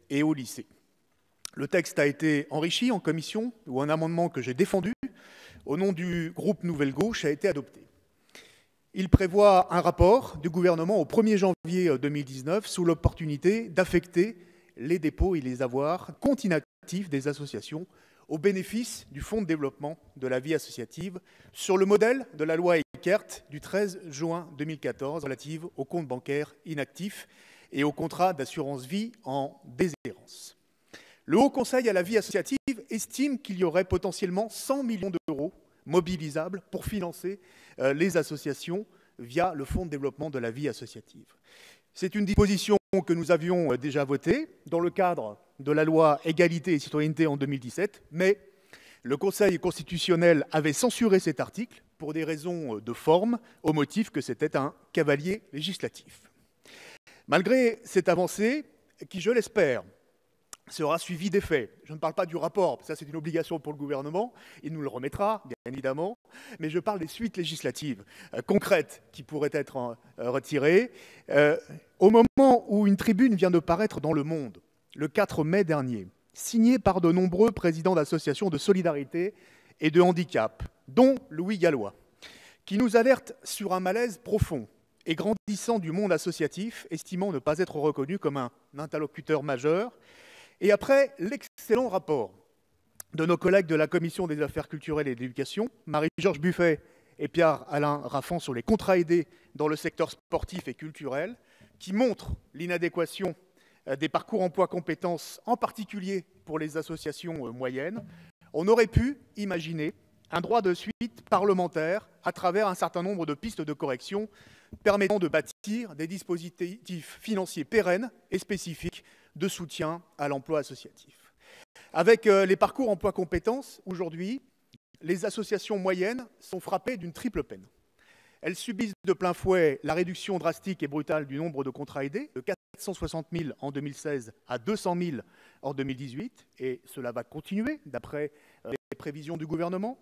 et au lycée. Le texte a été enrichi en commission où un amendement que j'ai défendu au nom du groupe Nouvelle Gauche a été adopté. Il prévoit un rapport du gouvernement au 1er janvier 2019 sous l'opportunité d'affecter les dépôts et les avoirs comptes inactifs des associations au bénéfice du Fonds de développement de la vie associative sur le modèle de la loi Eckert du 13 juin 2014 relative aux comptes bancaires inactifs et aux contrats d'assurance vie en déshérence. Le Haut Conseil à la vie associative estime qu'il y aurait potentiellement 100 millions d'euros mobilisables pour financer les associations via le Fonds de développement de la vie associative. C'est une disposition que nous avions déjà votée dans le cadre de la loi Égalité et Citoyenneté en 2017, mais le Conseil constitutionnel avait censuré cet article pour des raisons de forme, au motif que c'était un cavalier législatif. Malgré cette avancée, qui, je l'espère, sera suivi des faits. Je ne parle pas du rapport, ça c'est une obligation pour le gouvernement, il nous le remettra, bien évidemment, mais je parle des suites législatives concrètes qui pourraient être retirées. Au moment où une tribune vient de paraître dans Le Monde, le 4 mai dernier, signée par de nombreux présidents d'associations de solidarité et de handicap, dont Louis Gallois, qui nous alerte sur un malaise profond et grandissant du monde associatif, estimant ne pas être reconnu comme un interlocuteur majeur, et après l'excellent rapport de nos collègues de la Commission des affaires culturelles et de l'éducation, Marie-Georges Buffet et Pierre-Alain Raffan sur les contrats aidés dans le secteur sportif et culturel, qui montrent l'inadéquation des parcours emploi-compétences, en particulier pour les associations moyennes, on aurait pu imaginer un droit de suite parlementaire à travers un certain nombre de pistes de correction permettant de bâtir des dispositifs financiers pérennes et spécifiques de soutien à l'emploi associatif. Avec les parcours emploi-compétences, aujourd'hui, les associations moyennes sont frappées d'une triple peine. Elles subissent de plein fouet la réduction drastique et brutale du nombre de contrats aidés, de 460 000 en 2016 à 200 000 en 2018, et cela va continuer d'après les prévisions du gouvernement.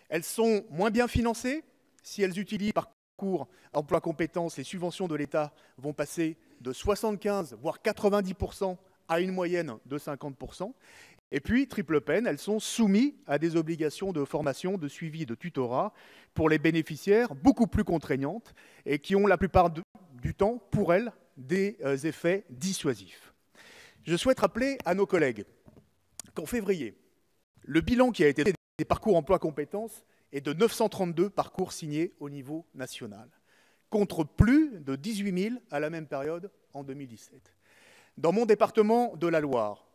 Elles sont moins bien financées. Si elles utilisent parcours emploi-compétences, les subventions de l'État vont passer de 75 voire 90% à une moyenne de 50%. Et puis, triple peine, elles sont soumises à des obligations de formation, de suivi, de tutorat pour les bénéficiaires beaucoup plus contraignantes et qui ont la plupart du temps, pour elles, des effets dissuasifs. Je souhaite rappeler à nos collègues qu'en février, le bilan qui a été fait des parcours emploi-compétences est de 932 parcours signés au niveau national, contre plus de 18 000 à la même période en 2017. Dans mon département de la Loire,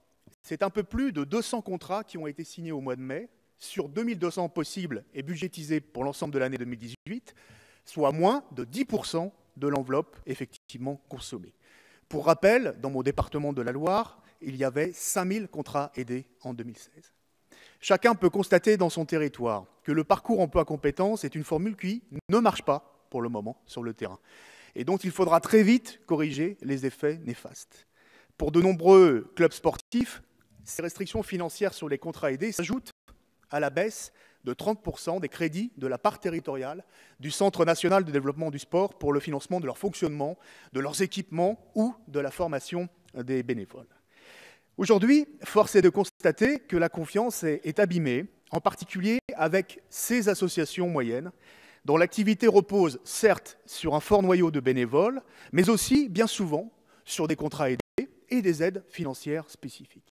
c'est un peu plus de 200 contrats qui ont été signés au mois de mai, sur 2200 possibles et budgétisés pour l'ensemble de l'année 2018, soit moins de 10% de l'enveloppe effectivement consommée. Pour rappel, dans mon département de la Loire, il y avait 5000 contrats aidés en 2016. Chacun peut constater dans son territoire que le parcours emploi-compétences est une formule qui ne marche pas pour le moment sur le terrain et dont il faudra très vite corriger les effets néfastes. Pour de nombreux clubs sportifs, ces restrictions financières sur les contrats aidés s'ajoutent à la baisse de 30% des crédits de la part territoriale du Centre national de développement du sport pour le financement de leur fonctionnement, de leurs équipements ou de la formation des bénévoles. Aujourd'hui, force est de constater que la confiance est abîmée, en particulier avec ces associations moyennes, dont l'activité repose certes sur un fort noyau de bénévoles, mais aussi, bien souvent, sur des contrats aidés et des aides financières spécifiques.